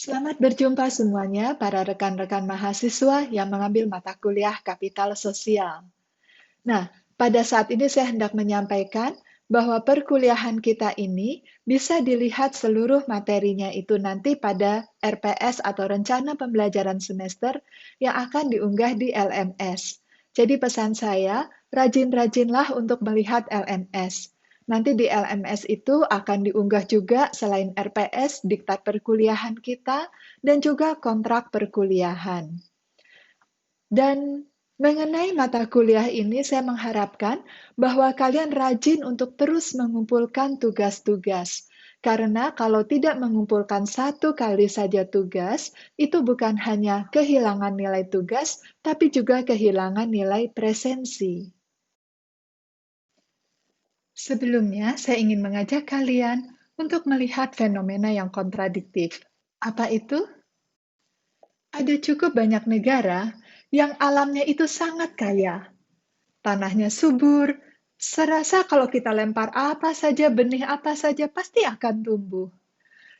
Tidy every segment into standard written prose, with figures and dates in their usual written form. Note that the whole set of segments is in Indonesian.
Selamat berjumpa semuanya, para rekan-rekan mahasiswa yang mengambil mata kuliah Kapital Sosial. Nah, pada saat ini saya hendak menyampaikan bahwa perkuliahan kita ini bisa dilihat seluruh materinya itu nanti pada RPS atau Rencana Pembelajaran Semester yang akan diunggah di LMS. Jadi pesan saya, rajin-rajinlah untuk melihat LMS. Nanti di LMS itu akan diunggah juga selain RPS, diktat perkuliahan kita, dan juga kontrak perkuliahan. Dan mengenai mata kuliah ini, saya mengharapkan bahwa kalian rajin untuk terus mengumpulkan tugas-tugas. Karena kalau tidak mengumpulkan satu kali saja tugas, itu bukan hanya kehilangan nilai tugas, tapi juga kehilangan nilai presensi. Sebelumnya, saya ingin mengajak kalian untuk melihat fenomena yang kontradiktif. Apa itu? Ada cukup banyak negara yang alamnya itu sangat kaya. Tanahnya subur, serasa kalau kita lempar apa saja, benih apa saja, pasti akan tumbuh.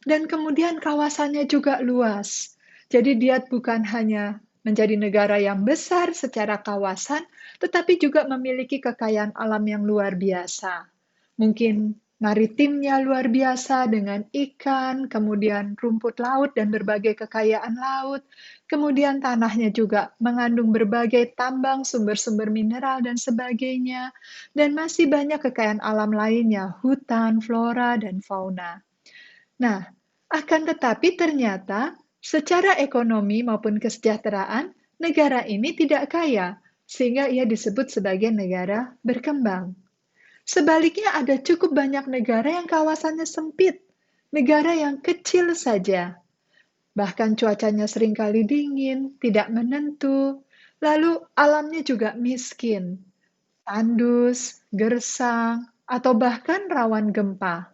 Dan kemudian kawasannya juga luas. Jadi dia bukan hanya menjadi negara yang besar secara kawasan, tetapi juga memiliki kekayaan alam yang luar biasa. Mungkin maritimnya luar biasa dengan ikan, kemudian rumput laut dan berbagai kekayaan laut, kemudian tanahnya juga mengandung berbagai tambang, sumber-sumber mineral, dan sebagainya, dan masih banyak kekayaan alam lainnya, hutan, flora, dan fauna. Nah, akan tetapi ternyata secara ekonomi maupun kesejahteraan, negara ini tidak kaya, sehingga ia disebut sebagai negara berkembang. Sebaliknya ada cukup banyak negara yang kawasannya sempit, negara yang kecil saja. Bahkan cuacanya seringkali dingin, tidak menentu, lalu alamnya juga miskin, tandus, gersang, atau bahkan rawan gempa.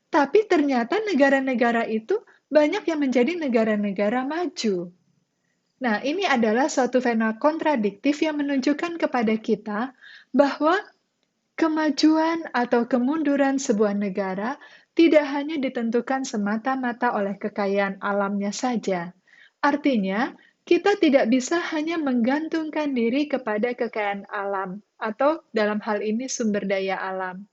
Tapi ternyata negara-negara itu banyak yang menjadi negara-negara maju. Nah, ini adalah suatu fenomena kontradiktif yang menunjukkan kepada kita bahwa kemajuan atau kemunduran sebuah negara tidak hanya ditentukan semata-mata oleh kekayaan alamnya saja. Artinya, kita tidak bisa hanya menggantungkan diri kepada kekayaan alam, atau dalam hal ini sumber daya alam.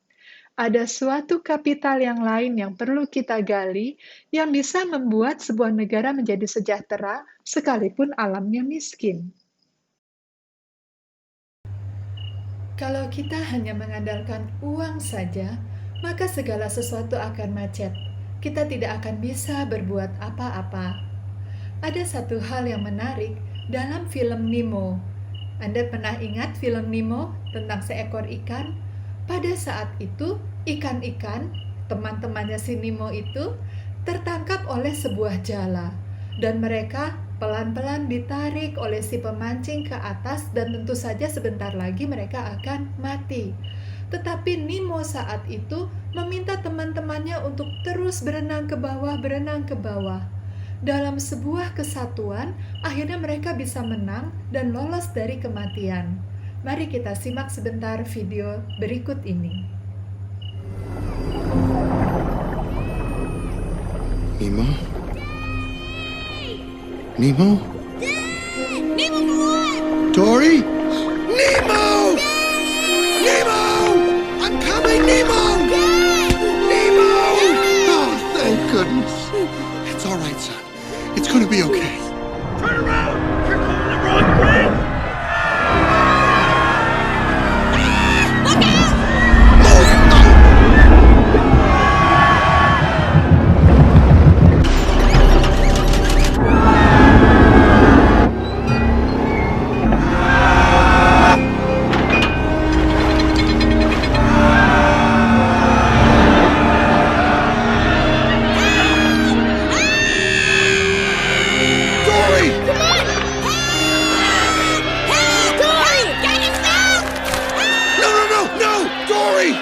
Ada suatu kapital yang lain yang perlu kita gali, yang bisa membuat sebuah negara menjadi sejahtera, sekalipun alamnya miskin. Kalau kita hanya mengandalkan uang saja, maka segala sesuatu akan macet. Kita tidak akan bisa berbuat apa-apa. Ada satu hal yang menarik dalam film Nemo. Anda pernah ingat film Nemo tentang seekor ikan? Pada saat itu, ikan-ikan, teman-temannya si Nemo itu, tertangkap oleh sebuah jala. Dan mereka pelan-pelan ditarik oleh si pemancing ke atas, dan tentu saja sebentar lagi mereka akan mati. Tetapi Nemo saat itu meminta teman-temannya untuk terus berenang ke bawah, berenang ke bawah. Dalam sebuah kesatuan, akhirnya mereka bisa menang dan lolos dari kematian. Mari kita simak sebentar video berikut ini. Nemo? Nemo? Dad! Nemo, come on! Dory? Nemo! Nemo! I'm coming, Nemo! Nemo! Oh, thank goodness. It's all right, son. It's gonna be okay. Turn around! You're going the wrong way! Look out! Dory! Come on! Help! Dory! Get us out! No, no, no, no! Dory!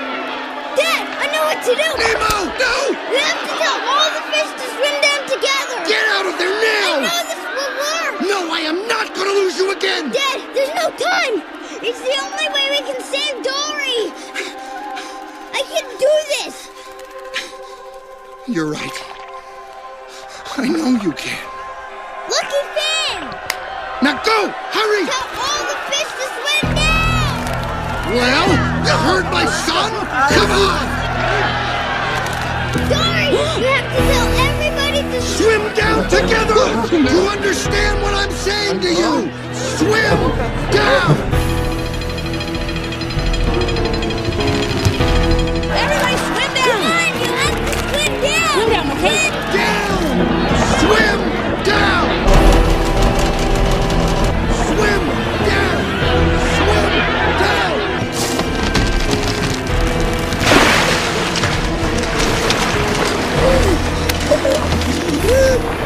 Dad, I know what to do! Nemo! No! We have to tell all the fish to swim down together! Get out of there I now! know this will work! No, I am not gonna lose you again! Dad, there's no time! It's the only way we can save Dory! I can do this! You're right. I know you can. Lucky Finn! Now go! Hurry! Tell all the fish to swim down! Well, you heard my son? Come on! Dory, you have to tell everybody to Swim down together! You understand what I'm saying to you? Swim down! Everybody swim down! Come on, you have to swim down! Swim down, okay? Down! Swim down! Swim down! Swim down!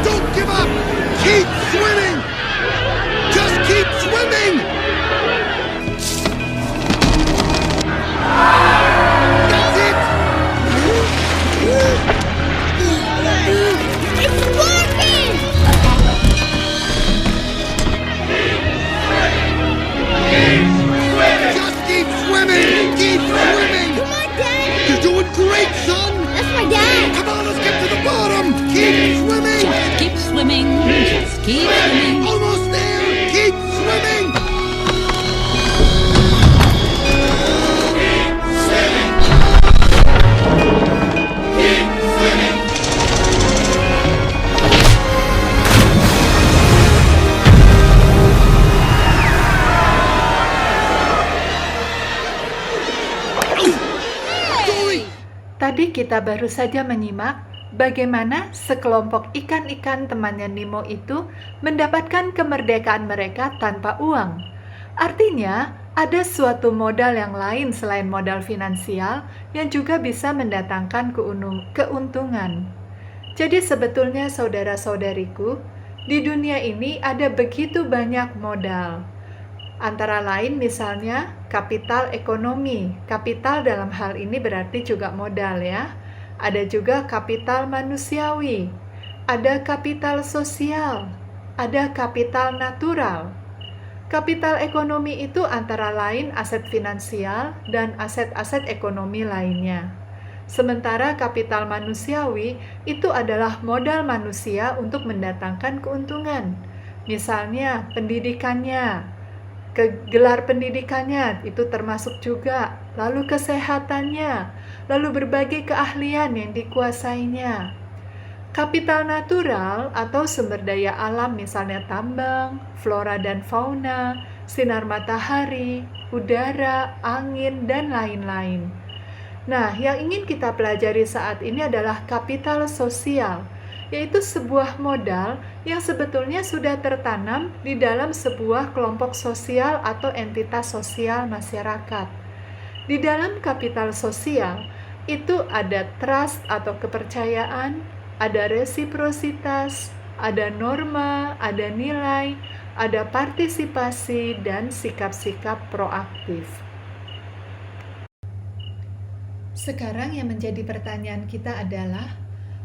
Don't give up! Keep swimming! Just keep swimming! That's it! It's working! Just keep swimming! Keep swimming! Come on, Dad! You're doing great, son! That's my dad! Come on, let's get to the bottom! Keep swimming! Just keep swimming. Just keep swimming. Almost there! Keep swimming! Dory! Tadi kita baru saja menyimak bagaimana sekelompok ikan-ikan temannya Nemo itu mendapatkan kemerdekaan mereka tanpa uang. Artinya, ada suatu modal yang lain selain modal finansial yang juga bisa mendatangkan keuntungan. Jadi sebetulnya saudara-saudariku, di dunia ini ada begitu banyak modal. Antara lain misalnya kapital ekonomi. Kapital dalam hal ini berarti juga modal ya. Ada juga kapital manusiawi. Ada kapital sosial. Ada kapital natural. Kapital ekonomi itu antara lain aset finansial dan aset-aset ekonomi lainnya. Sementara kapital manusiawi itu adalah modal manusia untuk mendatangkan keuntungan. Misalnya pendidikannya, gelar pendidikannya itu termasuk juga, lalu kesehatannya, lalu berbagai keahlian yang dikuasainya. Kapital natural atau sumber daya alam misalnya tambang, flora dan fauna, sinar matahari, udara, angin, dan lain-lain. Nah, yang ingin kita pelajari saat ini adalah kapital sosial, yaitu sebuah modal yang sebetulnya sudah tertanam di dalam sebuah kelompok sosial atau entitas sosial masyarakat. Di dalam kapital sosial, itu ada trust atau kepercayaan, ada resiprositas, ada norma, ada nilai, ada partisipasi, dan sikap-sikap proaktif. Sekarang yang menjadi pertanyaan kita adalah,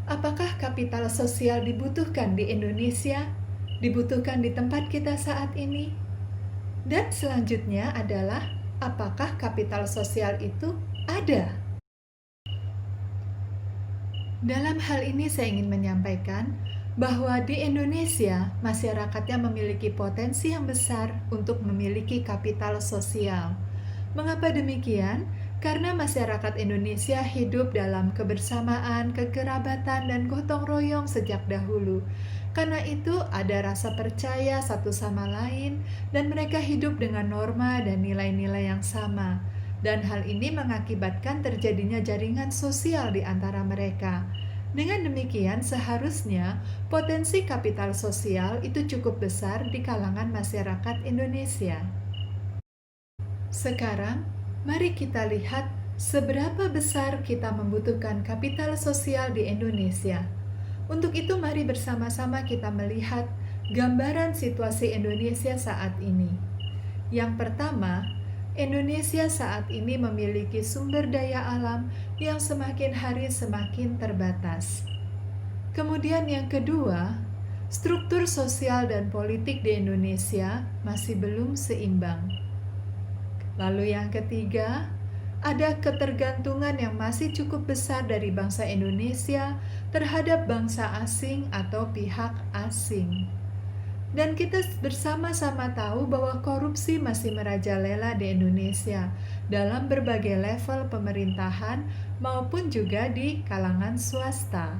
apakah kapital sosial dibutuhkan di Indonesia? Dibutuhkan di tempat kita saat ini? Dan selanjutnya adalah, apakah kapital sosial itu ada? Dalam hal ini saya ingin menyampaikan bahwa di Indonesia masyarakatnya memiliki potensi yang besar untuk memiliki kapital sosial. Mengapa demikian? Karena masyarakat Indonesia hidup dalam kebersamaan, kekerabatan, dan gotong royong sejak dahulu. Karena itu ada rasa percaya satu sama lain dan mereka hidup dengan norma dan nilai-nilai yang sama. Dan hal ini mengakibatkan terjadinya jaringan sosial di antara mereka. Dengan demikian, seharusnya potensi kapital sosial itu cukup besar di kalangan masyarakat Indonesia. Sekarang, mari kita lihat seberapa besar kita membutuhkan kapital sosial di Indonesia. Untuk itu, mari bersama-sama kita melihat gambaran situasi Indonesia saat ini. Yang pertama, Indonesia saat ini memiliki sumber daya alam yang semakin hari semakin terbatas. Kemudian yang kedua, struktur sosial dan politik di Indonesia masih belum seimbang. Lalu yang ketiga, ada ketergantungan yang masih cukup besar dari bangsa Indonesia terhadap bangsa asing atau pihak asing. Dan kita bersama-sama tahu bahwa korupsi masih merajalela di Indonesia dalam berbagai level pemerintahan maupun juga di kalangan swasta.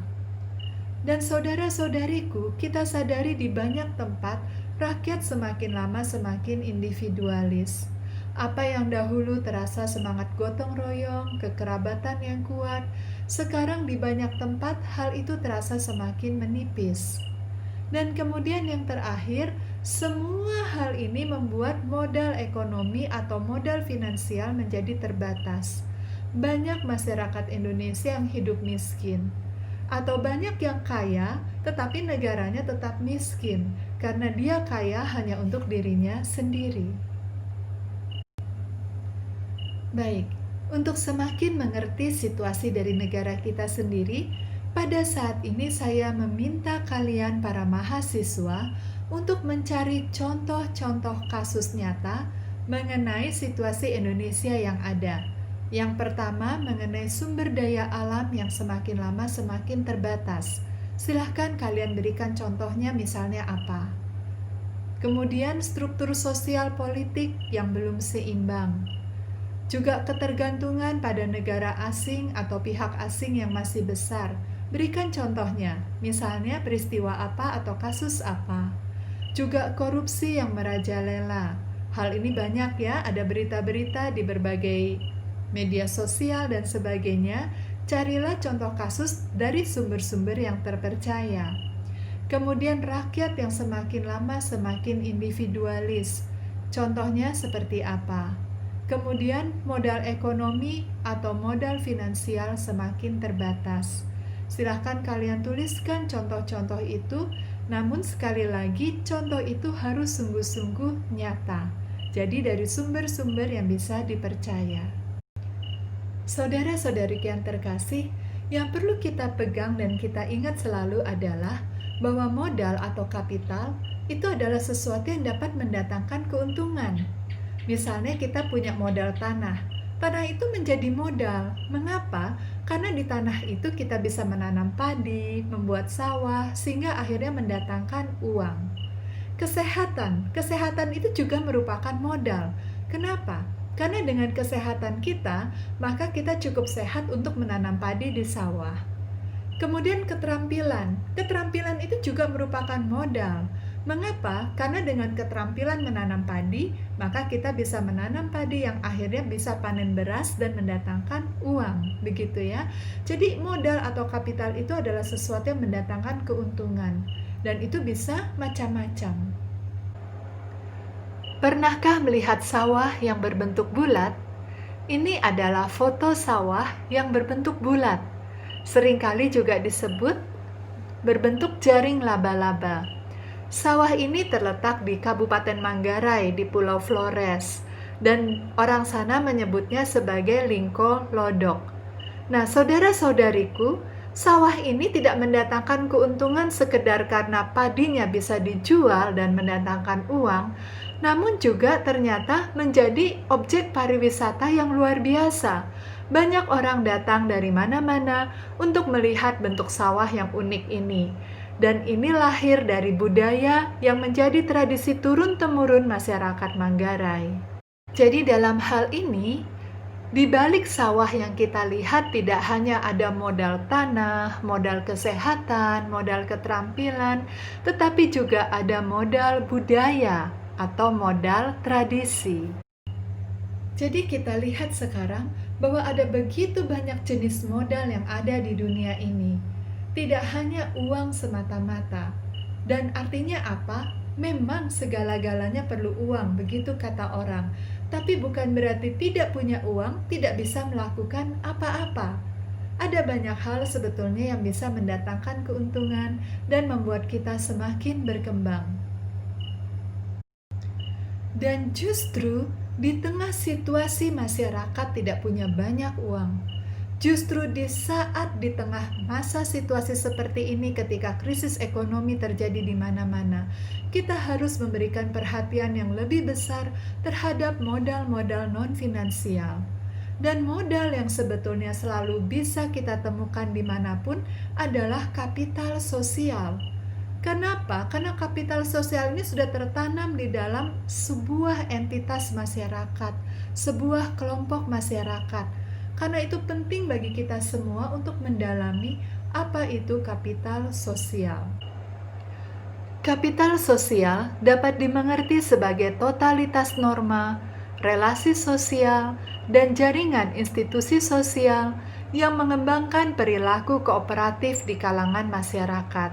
Dan saudara-saudariku, kita sadari di banyak tempat rakyat semakin lama semakin individualis. Apa yang dahulu terasa semangat gotong royong, kekerabatan yang kuat, sekarang di banyak tempat hal itu terasa semakin menipis. Dan kemudian yang terakhir, semua hal ini membuat modal ekonomi atau modal finansial menjadi terbatas. Banyak masyarakat Indonesia yang hidup miskin. Atau banyak yang kaya, tetapi negaranya tetap miskin, karena dia kaya hanya untuk dirinya sendiri. Baik, untuk semakin mengerti situasi dari negara kita sendiri, pada saat ini saya meminta kalian para mahasiswa untuk mencari contoh-contoh kasus nyata mengenai situasi Indonesia yang ada. Yang pertama mengenai sumber daya alam yang semakin lama semakin terbatas. Silahkan kalian berikan contohnya, misalnya apa. Kemudian struktur sosial politik yang belum seimbang. Juga ketergantungan pada negara asing atau pihak asing yang masih besar. Berikan contohnya, misalnya peristiwa apa atau kasus apa. Juga korupsi yang merajalela. Hal ini banyak ya, ada berita-berita di berbagai media sosial dan sebagainya. Carilah contoh kasus dari sumber-sumber yang terpercaya. Kemudian rakyat yang semakin lama semakin individualis. Contohnya seperti apa? Kemudian modal ekonomi atau modal finansial semakin terbatas. Silahkan kalian tuliskan contoh-contoh itu, namun sekali lagi contoh itu harus sungguh-sungguh nyata. Jadi dari sumber-sumber yang bisa dipercaya. Saudara-saudari yang terkasih, yang perlu kita pegang dan kita ingat selalu adalah bahwa modal atau kapital itu adalah sesuatu yang dapat mendatangkan keuntungan. Misalnya kita punya modal tanah. Tanah itu menjadi modal. Mengapa? Karena di tanah itu kita bisa menanam padi, membuat sawah, sehingga akhirnya mendatangkan uang. Kesehatan itu juga merupakan modal. Kenapa? Karena dengan kesehatan kita, maka kita cukup sehat untuk menanam padi di sawah. Kemudian keterampilan itu juga merupakan modal. Mengapa? Karena dengan keterampilan menanam padi, maka kita bisa menanam padi yang akhirnya bisa panen beras dan mendatangkan uang, begitu ya. Jadi modal atau kapital itu adalah sesuatu yang mendatangkan keuntungan, dan itu bisa macam-macam. Pernahkah melihat sawah yang berbentuk bulat? Ini adalah foto sawah yang berbentuk bulat. Seringkali juga disebut berbentuk jaring laba-laba. Sawah ini terletak di Kabupaten Manggarai di Pulau Flores, dan orang sana menyebutnya sebagai lingko lodok. Nah, saudara-saudariku, sawah ini tidak mendatangkan keuntungan sekedar karena padinya bisa dijual dan mendatangkan uang, namun juga ternyata menjadi objek pariwisata yang luar biasa. Banyak orang datang dari mana-mana untuk melihat bentuk sawah yang unik ini. Dan ini lahir dari budaya yang menjadi tradisi turun-temurun masyarakat Manggarai. Jadi dalam hal ini, di balik sawah yang kita lihat tidak hanya ada modal tanah, modal kesehatan, modal keterampilan, tetapi juga ada modal budaya atau modal tradisi. Jadi kita lihat sekarang bahwa ada begitu banyak jenis modal yang ada di dunia ini. Tidak hanya uang semata-mata. Dan artinya apa? Memang segala-galanya perlu uang, begitu kata orang. Tapi bukan berarti tidak punya uang, tidak bisa melakukan apa-apa. Ada banyak hal sebetulnya yang bisa mendatangkan keuntungan dan membuat kita semakin berkembang. Dan justru di tengah situasi masyarakat tidak punya banyak uang, justru di saat di tengah masa situasi seperti ini ketika krisis ekonomi terjadi di mana-mana, kita harus memberikan perhatian yang lebih besar terhadap modal-modal non-finansial. Dan modal yang sebetulnya selalu bisa kita temukan dimanapun adalah kapital sosial. Kenapa? Karena kapital sosial ini sudah tertanam di dalam sebuah entitas masyarakat, sebuah kelompok masyarakat. Karena itu penting bagi kita semua untuk mendalami apa itu kapital sosial. Kapital sosial dapat dimengerti sebagai totalitas norma, relasi sosial, dan jaringan institusi sosial yang mengembangkan perilaku kooperatif di kalangan masyarakat.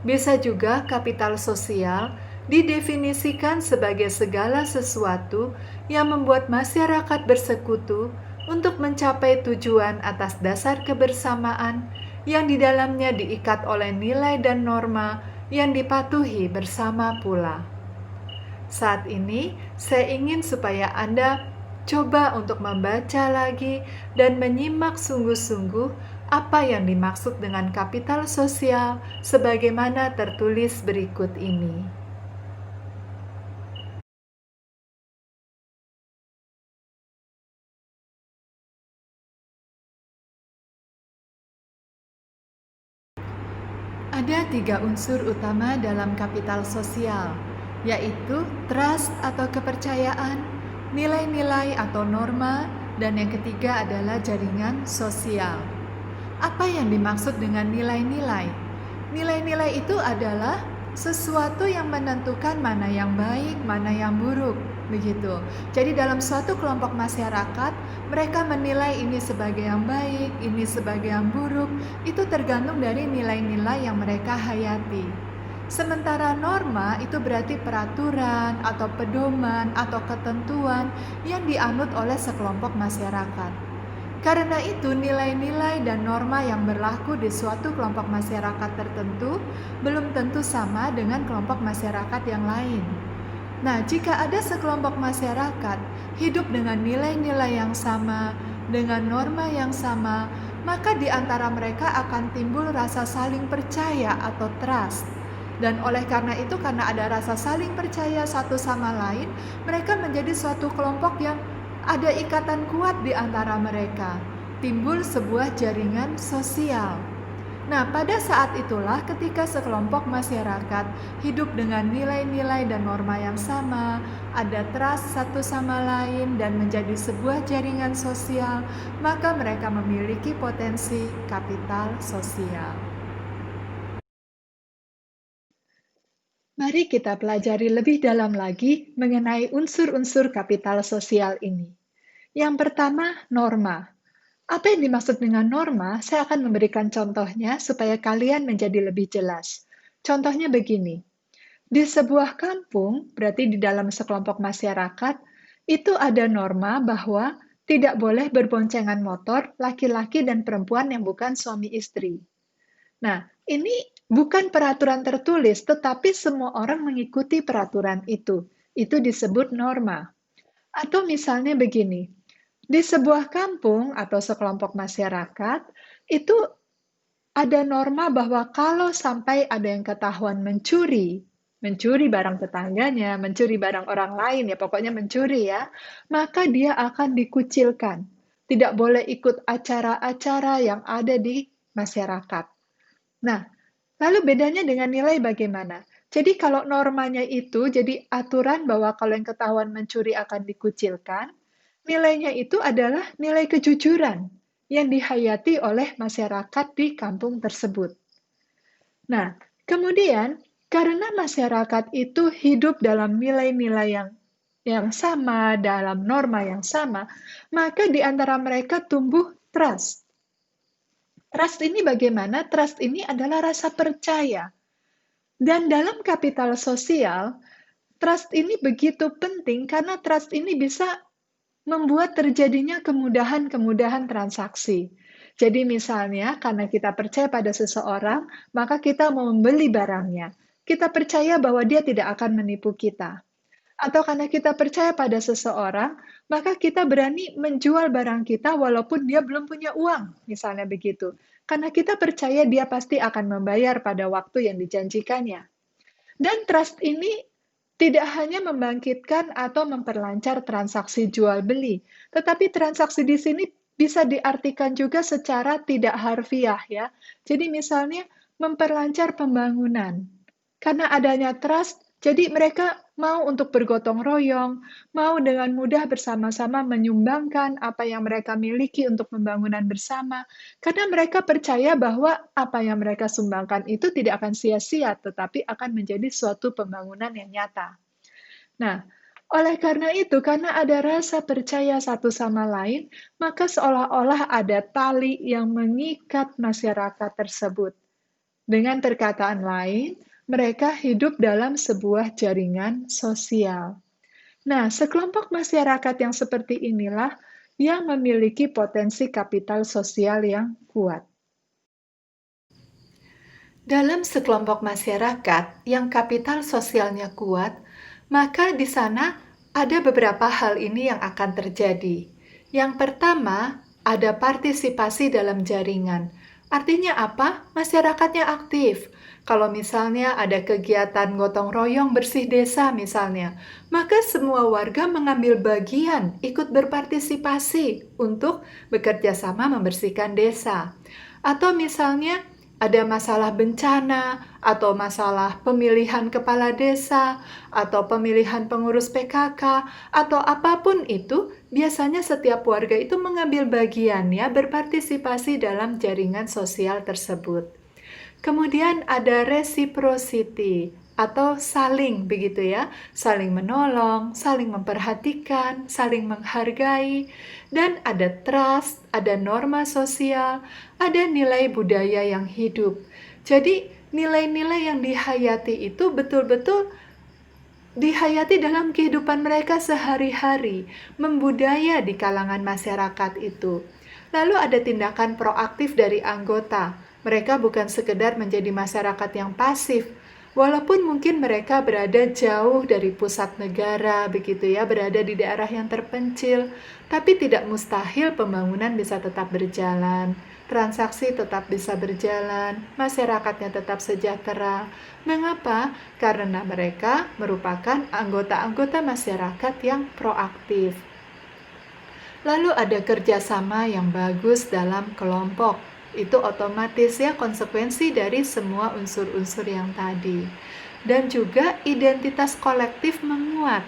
Bisa juga kapital sosial didefinisikan sebagai segala sesuatu yang membuat masyarakat bersekutu untuk mencapai tujuan atas dasar kebersamaan yang di dalamnya diikat oleh nilai dan norma yang dipatuhi bersama pula. Saat ini, saya ingin supaya Anda coba untuk membaca lagi dan menyimak sungguh-sungguh apa yang dimaksud dengan kapital sosial sebagaimana tertulis berikut ini. Ada 3 unsur utama dalam kapital sosial, yaitu trust atau kepercayaan, nilai-nilai atau norma, dan yang ketiga adalah jaringan sosial. Apa yang dimaksud dengan nilai-nilai? Nilai-nilai itu adalah sesuatu yang menentukan mana yang baik, mana yang buruk, begitu. Jadi dalam suatu kelompok masyarakat, mereka menilai ini sebagai yang baik, ini sebagai yang buruk, itu tergantung dari nilai-nilai yang mereka hayati. Sementara norma itu berarti peraturan atau pedoman atau ketentuan yang dianut oleh sekelompok masyarakat. Karena itu, nilai-nilai dan norma yang berlaku di suatu kelompok masyarakat tertentu belum tentu sama dengan kelompok masyarakat yang lain. Nah, jika ada sekelompok masyarakat hidup dengan nilai-nilai yang sama, dengan norma yang sama, maka di antara mereka akan timbul rasa saling percaya atau trust. Dan oleh karena itu, karena ada rasa saling percaya satu sama lain, mereka menjadi suatu kelompok yang ada ikatan kuat di antara mereka, timbul sebuah jaringan sosial. Nah, pada saat itulah ketika sekelompok masyarakat hidup dengan nilai-nilai dan norma yang sama, ada trust satu sama lain dan menjadi sebuah jaringan sosial, maka mereka memiliki potensi kapital sosial. Mari kita pelajari lebih dalam lagi mengenai unsur-unsur kapital sosial ini. Yang pertama, norma. Apa yang dimaksud dengan norma? Saya akan memberikan contohnya supaya kalian menjadi lebih jelas. Contohnya begini. Di sebuah kampung, berarti di dalam sekelompok masyarakat, itu ada norma bahwa tidak boleh berboncengan motor laki-laki dan perempuan yang bukan suami istri. Nah, ini bukan peraturan tertulis, tetapi semua orang mengikuti peraturan itu. Itu disebut norma. Atau misalnya begini, di sebuah kampung atau sekelompok masyarakat, itu ada norma bahwa kalau sampai ada yang ketahuan mencuri barang tetangganya, mencuri barang orang lain, ya pokoknya mencuri ya, maka dia akan dikucilkan. Tidak boleh ikut acara-acara yang ada di masyarakat. Nah, lalu bedanya dengan nilai bagaimana? Jadi kalau normanya itu jadi aturan bahwa kalau yang ketahuan mencuri akan dikucilkan, nilainya itu adalah nilai kejujuran yang dihayati oleh masyarakat di kampung tersebut. Nah, kemudian karena masyarakat itu hidup dalam nilai-nilai yang sama, dalam norma yang sama, maka di antara mereka tumbuh trust. Trust ini bagaimana? Trust ini adalah rasa percaya. Dan dalam kapital sosial, trust ini begitu penting karena trust ini bisa membuat terjadinya kemudahan-kemudahan transaksi. Jadi misalnya, karena kita percaya pada seseorang, maka kita mau membeli barangnya. Kita percaya bahwa dia tidak akan menipu kita. Atau karena kita percaya pada seseorang, maka kita berani menjual barang kita walaupun dia belum punya uang, misalnya begitu. Karena kita percaya dia pasti akan membayar pada waktu yang dijanjikannya. Dan trust ini tidak hanya membangkitkan atau memperlancar transaksi jual-beli, tetapi transaksi di sini bisa diartikan juga secara tidak harfiah ya. Jadi misalnya memperlancar pembangunan. Karena adanya trust, jadi mereka mau untuk bergotong royong, mau dengan mudah bersama-sama menyumbangkan apa yang mereka miliki untuk pembangunan bersama, karena mereka percaya bahwa apa yang mereka sumbangkan itu tidak akan sia-sia, tetapi akan menjadi suatu pembangunan yang nyata. Nah, oleh karena itu, karena ada rasa percaya satu sama lain, maka seolah-olah ada tali yang mengikat masyarakat tersebut. Dengan perkataan lain, mereka hidup dalam sebuah jaringan sosial. Nah, sekelompok masyarakat yang seperti inilah yang memiliki potensi kapital sosial yang kuat. Dalam sekelompok masyarakat yang kapital sosialnya kuat, maka di sana ada beberapa hal ini yang akan terjadi. Yang pertama, ada partisipasi dalam jaringan. Artinya apa? Masyarakatnya aktif. Kalau misalnya ada kegiatan gotong royong bersih desa misalnya, maka semua warga mengambil bagian, ikut berpartisipasi untuk bekerja sama membersihkan desa. Atau misalnya ada masalah bencana, atau masalah pemilihan kepala desa, atau pemilihan pengurus PKK, atau apapun itu, biasanya setiap warga itu mengambil bagian ya, berpartisipasi dalam jaringan sosial tersebut. Kemudian ada reciprocity atau saling begitu ya, saling menolong, saling memperhatikan, saling menghargai, dan ada trust, ada norma sosial, ada nilai budaya yang hidup. Jadi nilai-nilai yang dihayati itu betul-betul dihayati dalam kehidupan mereka sehari-hari, membudaya di kalangan masyarakat itu. Lalu ada tindakan proaktif dari anggota. Mereka bukan sekedar menjadi masyarakat yang pasif, walaupun mungkin mereka berada jauh dari pusat negara, begitu ya, berada di daerah yang terpencil, tapi tidak mustahil pembangunan bisa tetap berjalan, transaksi tetap bisa berjalan, masyarakatnya tetap sejahtera. Mengapa? Karena mereka merupakan anggota-anggota masyarakat yang proaktif. Lalu ada kerjasama yang bagus dalam kelompok. Itu otomatis ya konsekuensi dari semua unsur-unsur yang tadi. Dan juga identitas kolektif menguat.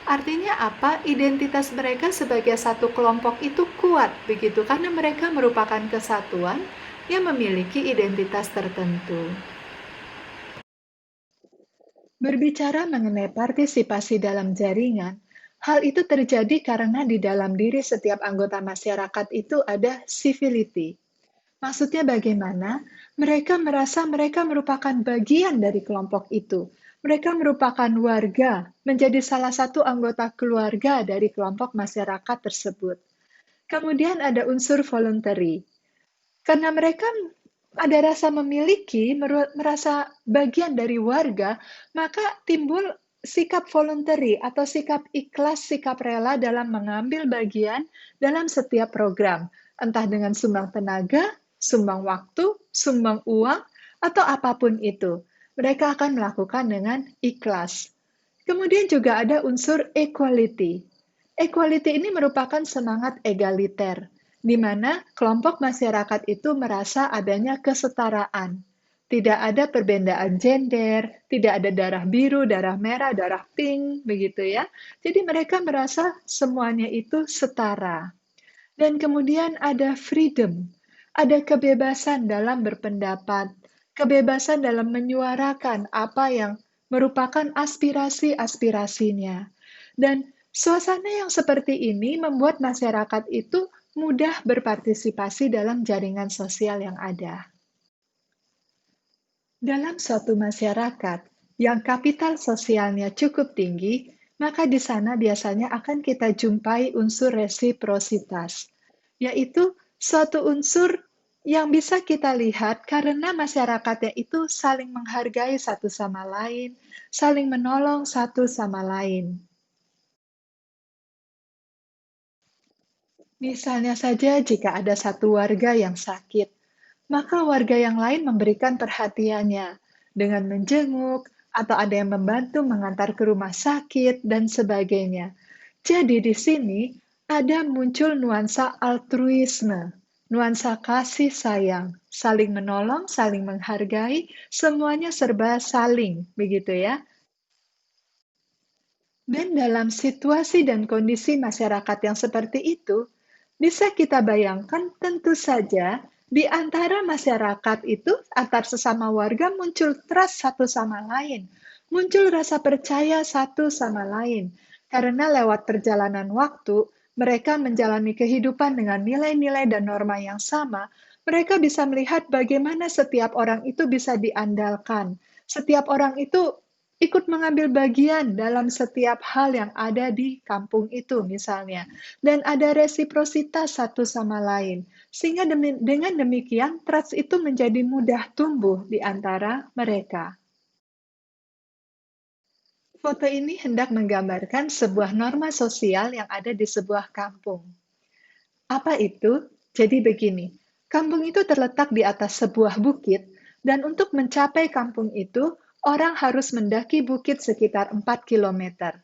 Artinya apa? Identitas mereka sebagai satu kelompok itu kuat begitu karena mereka merupakan kesatuan yang memiliki identitas tertentu. Berbicara mengenai partisipasi dalam jaringan, hal itu terjadi karena di dalam diri setiap anggota masyarakat itu ada civility. Maksudnya bagaimana? Mereka merasa mereka merupakan bagian dari kelompok itu. Mereka merupakan warga, menjadi salah satu anggota keluarga dari kelompok masyarakat tersebut. Kemudian ada unsur voluntary. Karena mereka ada rasa memiliki, merasa bagian dari warga, maka timbul sikap voluntary atau sikap ikhlas, sikap rela dalam mengambil bagian dalam setiap program, entah dengan sumbang tenaga, sumbang waktu, sumbang uang, atau apapun itu. Mereka akan melakukan dengan ikhlas. Kemudian juga ada unsur equality. Equality ini merupakan semangat egaliter, di mana kelompok masyarakat itu merasa adanya kesetaraan. Tidak ada perbedaan gender, tidak ada darah biru, darah merah, darah pink, begitu ya. Jadi mereka merasa semuanya itu setara. Dan kemudian ada freedom, ada kebebasan dalam berpendapat, kebebasan dalam menyuarakan apa yang merupakan aspirasi-aspirasinya. Dan suasana yang seperti ini membuat masyarakat itu mudah berpartisipasi dalam jaringan sosial yang ada. Dalam suatu masyarakat yang kapital sosialnya cukup tinggi, maka di sana biasanya akan kita jumpai unsur resiprositas, yaitu suatu unsur yang bisa kita lihat karena masyarakatnya itu saling menghargai satu sama lain, saling menolong satu sama lain. Misalnya saja jika ada satu warga yang sakit, maka warga yang lain memberikan perhatiannya dengan menjenguk, atau ada yang membantu mengantar ke rumah sakit, dan sebagainya. Jadi di sini ada muncul nuansa altruisme, nuansa kasih sayang, saling menolong, saling menghargai, semuanya serba saling, begitu ya. Dan dalam situasi dan kondisi masyarakat yang seperti itu, bisa kita bayangkan tentu saja di antara masyarakat itu, antar sesama warga muncul trust satu sama lain, muncul rasa percaya satu sama lain. Karena lewat perjalanan waktu, mereka menjalani kehidupan dengan nilai-nilai dan norma yang sama, mereka bisa melihat bagaimana setiap orang itu bisa diandalkan. Setiap orang itu ikut mengambil bagian dalam setiap hal yang ada di kampung itu misalnya. Dan ada resiprositas satu sama lain. Sehingga dengan demikian trust itu menjadi mudah tumbuh di antara mereka. Foto ini hendak menggambarkan sebuah norma sosial yang ada di sebuah kampung. Apa itu? Jadi begini, kampung itu terletak di atas sebuah bukit, dan untuk mencapai kampung itu, orang harus mendaki bukit sekitar 4 kilometer.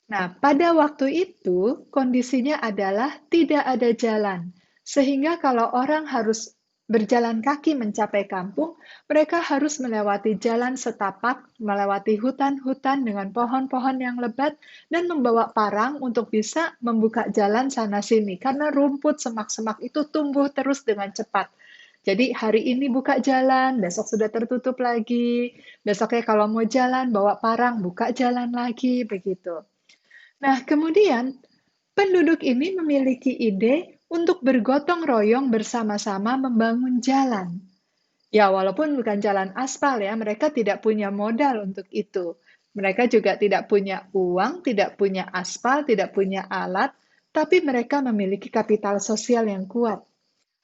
Nah, pada waktu itu, kondisinya adalah tidak ada jalan, sehingga kalau orang harus berjalan kaki mencapai kampung, mereka harus melewati jalan setapak, melewati hutan-hutan dengan pohon-pohon yang lebat, dan membawa parang untuk bisa membuka jalan sana-sini, karena rumput semak-semak itu tumbuh terus dengan cepat. Jadi hari ini buka jalan, besok sudah tertutup lagi, besoknya kalau mau jalan, bawa parang, buka jalan lagi, begitu. Nah, kemudian penduduk ini memiliki ide untuk bergotong royong bersama-sama membangun jalan. Ya, walaupun bukan jalan aspal ya, mereka tidak punya modal untuk itu. Mereka juga tidak punya uang, tidak punya aspal, tidak punya alat, tapi mereka memiliki kapital sosial yang kuat.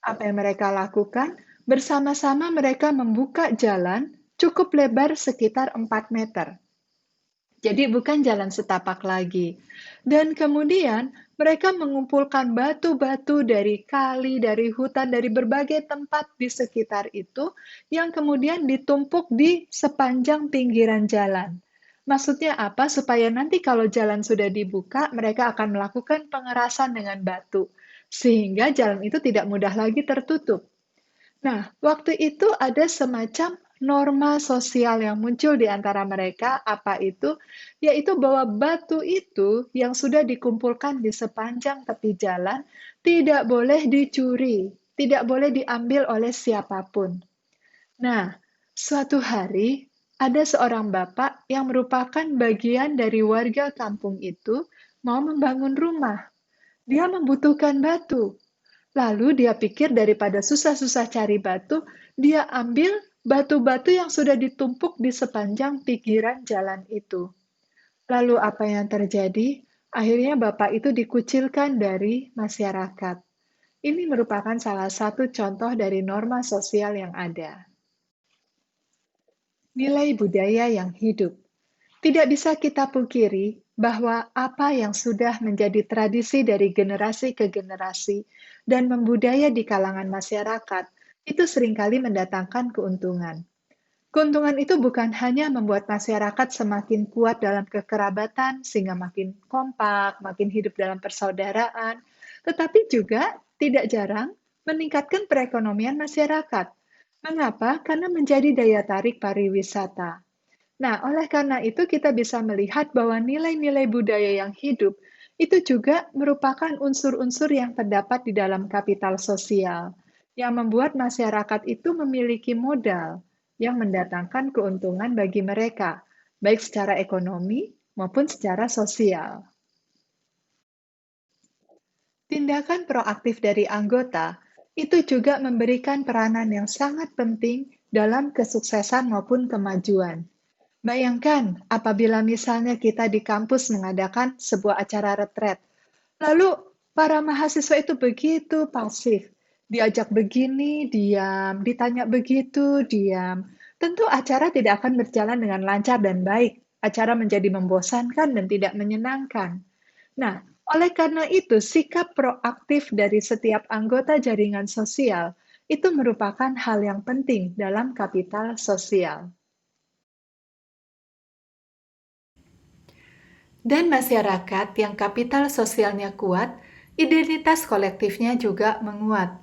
Apa yang mereka lakukan? Bersama-sama mereka membuka jalan cukup lebar sekitar 4 meter. Jadi bukan jalan setapak lagi. Dan kemudian mereka mengumpulkan batu-batu dari kali, dari hutan, dari berbagai tempat di sekitar itu yang kemudian ditumpuk di sepanjang pinggiran jalan. Maksudnya apa? Supaya nanti kalau jalan sudah dibuka, mereka akan melakukan pengerasan dengan batu. Sehingga jalan itu tidak mudah lagi tertutup. Nah, waktu itu ada semacam norma sosial yang muncul di antara mereka, apa itu? Yaitu bahwa batu itu yang sudah dikumpulkan di sepanjang tepi jalan tidak boleh dicuri, tidak boleh diambil oleh siapapun. Nah, suatu hari ada seorang bapak yang merupakan bagian dari warga kampung itu mau membangun rumah. Dia membutuhkan batu. Lalu dia pikir daripada susah-susah cari batu, dia ambil batu-batu yang sudah ditumpuk di sepanjang pinggiran jalan itu. Lalu apa yang terjadi? Akhirnya bapak itu dikucilkan dari masyarakat. Ini merupakan salah satu contoh dari norma sosial yang ada. Nilai budaya yang hidup. Tidak bisa kita pungkiri bahwa apa yang sudah menjadi tradisi dari generasi ke generasi dan membudaya di kalangan masyarakat itu seringkali mendatangkan keuntungan. Keuntungan itu bukan hanya membuat masyarakat semakin kuat dalam kekerabatan sehingga makin kompak, makin hidup dalam persaudaraan, tetapi juga tidak jarang meningkatkan perekonomian masyarakat. Mengapa? Karena menjadi daya tarik pariwisata. Nah, oleh karena itu kita bisa melihat bahwa nilai-nilai budaya yang hidup itu juga merupakan unsur-unsur yang terdapat di dalam kapital sosial, yang membuat masyarakat itu memiliki modal yang mendatangkan keuntungan bagi mereka, baik secara ekonomi maupun secara sosial. Tindakan proaktif dari anggota itu juga memberikan peranan yang sangat penting dalam kesuksesan maupun kemajuan. Bayangkan apabila misalnya kita di kampus mengadakan sebuah acara retret, lalu para mahasiswa itu begitu pasif, diajak begini, diam, ditanya begitu, diam. Tentu acara tidak akan berjalan dengan lancar dan baik. Acara menjadi membosankan dan tidak menyenangkan. Nah, oleh karena itu, sikap proaktif dari setiap anggota jaringan sosial itu merupakan hal yang penting dalam kapital sosial. Dan masyarakat yang kapital sosialnya kuat, identitas kolektifnya juga menguat.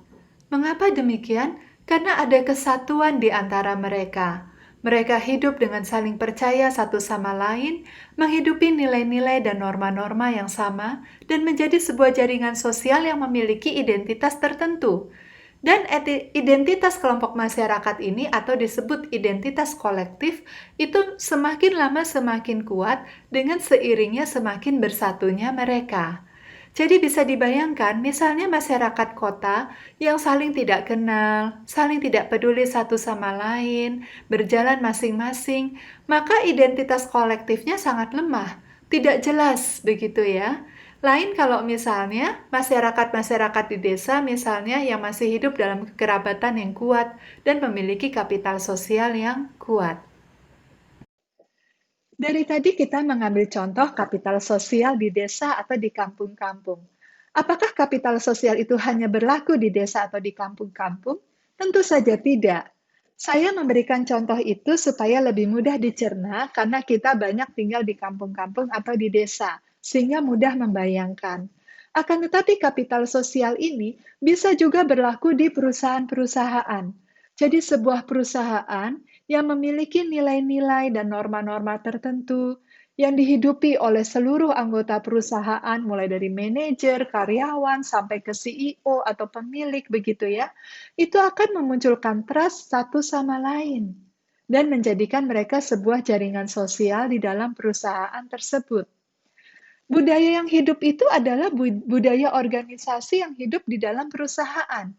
Mengapa demikian? Karena ada kesatuan di antara mereka. Mereka hidup dengan saling percaya satu sama lain, menghidupi nilai-nilai dan norma-norma yang sama, dan menjadi sebuah jaringan sosial yang memiliki identitas tertentu. Dan identitas kelompok masyarakat ini atau disebut identitas kolektif itu semakin lama semakin kuat dengan seiringnya semakin bersatunya mereka. Jadi bisa dibayangkan misalnya masyarakat kota yang saling tidak kenal, saling tidak peduli satu sama lain, berjalan masing-masing, maka identitas kolektifnya sangat lemah, tidak jelas begitu ya. Lain kalau misalnya masyarakat-masyarakat di desa misalnya yang masih hidup dalam kekerabatan yang kuat dan memiliki kapital sosial yang kuat. Dari tadi kita mengambil contoh kapital sosial di desa atau di kampung-kampung. Apakah kapital sosial itu hanya berlaku di desa atau di kampung-kampung? Tentu saja tidak. Saya memberikan contoh itu supaya lebih mudah dicerna karena kita banyak tinggal di kampung-kampung atau di desa, sehingga mudah membayangkan. Akan tetapi kapital sosial ini bisa juga berlaku di perusahaan-perusahaan. Jadi sebuah perusahaan yang memiliki nilai-nilai dan norma-norma tertentu yang dihidupi oleh seluruh anggota perusahaan, mulai dari manajer, karyawan, sampai ke CEO atau pemilik, begitu ya, itu akan memunculkan trust satu sama lain dan menjadikan mereka sebuah jaringan sosial di dalam perusahaan tersebut. Budaya yang hidup itu adalah budaya organisasi yang hidup di dalam perusahaan.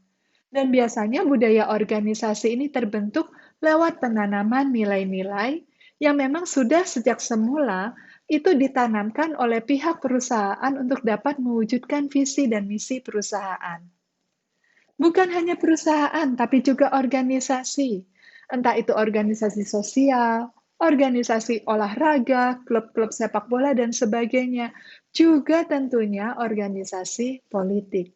Dan biasanya budaya organisasi ini terbentuk lewat penanaman nilai-nilai yang memang sudah sejak semula itu ditanamkan oleh pihak perusahaan untuk dapat mewujudkan visi dan misi perusahaan. Bukan hanya perusahaan, tapi juga organisasi. Entah itu organisasi sosial, organisasi olahraga, klub-klub sepak bola, dan sebagainya. Juga tentunya organisasi politik.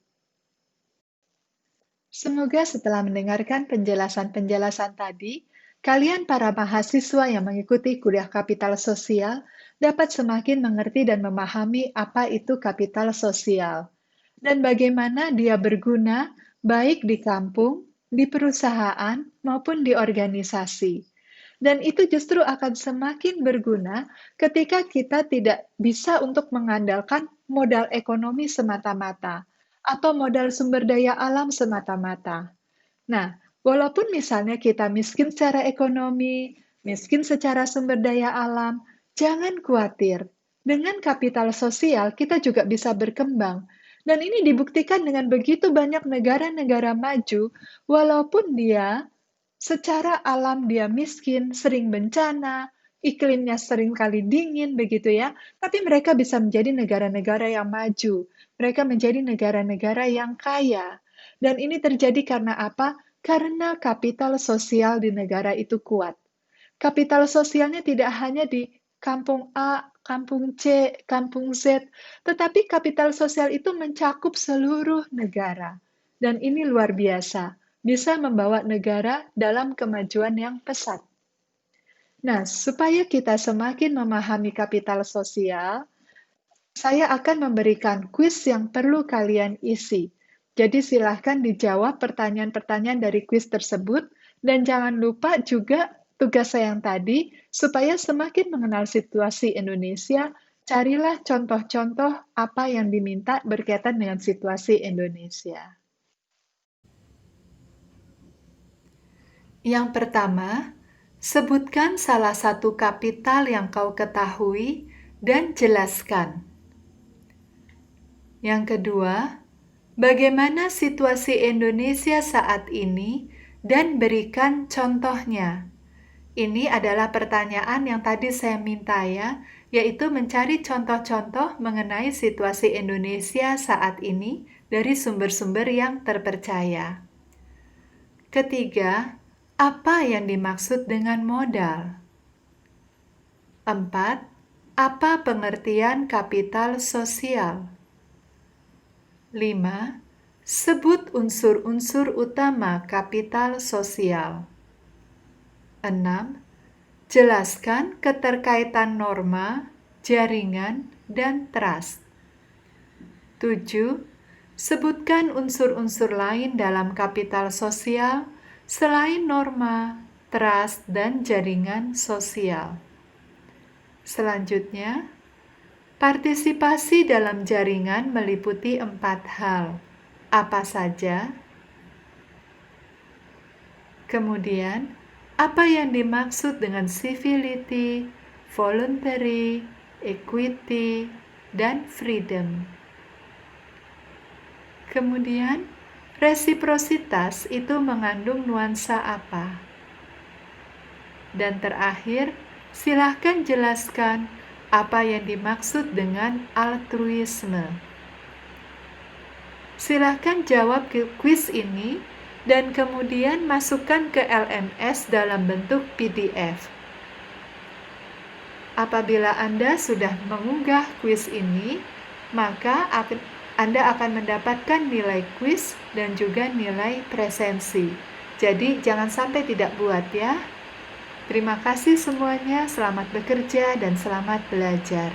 Semoga setelah mendengarkan penjelasan-penjelasan tadi, kalian para mahasiswa yang mengikuti kuliah kapital sosial dapat semakin mengerti dan memahami apa itu kapital sosial dan bagaimana dia berguna baik di kampung, di perusahaan, maupun di organisasi. Dan itu justru akan semakin berguna ketika kita tidak bisa untuk mengandalkan modal ekonomi semata-mata atau modal sumber daya alam semata-mata. Nah, walaupun misalnya kita miskin secara ekonomi, miskin secara sumber daya alam, jangan khawatir. Dengan kapital sosial, kita juga bisa berkembang. Dan ini dibuktikan dengan begitu banyak negara-negara maju, walaupun dia secara alam dia miskin, sering bencana, iklimnya sering kali dingin, begitu ya. Tapi mereka bisa menjadi negara-negara yang maju. Mereka menjadi negara-negara yang kaya. Dan ini terjadi karena apa? Karena kapital sosial di negara itu kuat. Kapital sosialnya tidak hanya di kampung A, kampung C, kampung Z, tetapi kapital sosial itu mencakup seluruh negara. Dan ini luar biasa, bisa membawa negara dalam kemajuan yang pesat. Nah, supaya kita semakin memahami kapital sosial, saya akan memberikan kuis yang perlu kalian isi. Jadi silahkan dijawab pertanyaan-pertanyaan dari kuis tersebut, dan jangan lupa juga tugas saya yang tadi, supaya semakin mengenal situasi Indonesia, carilah contoh-contoh apa yang diminta berkaitan dengan situasi Indonesia. Yang pertama, sebutkan salah satu kapital yang kau ketahui dan jelaskan. Yang kedua, bagaimana situasi Indonesia saat ini dan berikan contohnya. Ini adalah pertanyaan yang tadi saya minta ya, yaitu mencari contoh-contoh mengenai situasi Indonesia saat ini dari sumber-sumber yang terpercaya. Ketiga, apa yang dimaksud dengan modal? 4. Apa pengertian kapital sosial? 5. Sebut unsur-unsur utama kapital sosial. 6. Jelaskan keterkaitan norma, jaringan, dan trust. 7. Sebutkan unsur-unsur lain dalam kapital sosial selain norma, trust, dan jaringan sosial. Selanjutnya, partisipasi dalam jaringan meliputi 4 hal. Apa saja? Kemudian, apa yang dimaksud dengan civility, voluntary, equity, dan freedom? Kemudian, resiprositas itu mengandung nuansa apa? Dan terakhir, silahkan jelaskan apa yang dimaksud dengan altruisme. Silahkan jawab kuis ini dan kemudian masukkan ke LMS dalam bentuk PDF. Apabila Anda sudah mengunggah kuis ini, maka Anda akan mendapatkan nilai kuis dan juga nilai presensi. Jadi jangan sampai tidak buat ya. Terima kasih semuanya, selamat bekerja dan selamat belajar.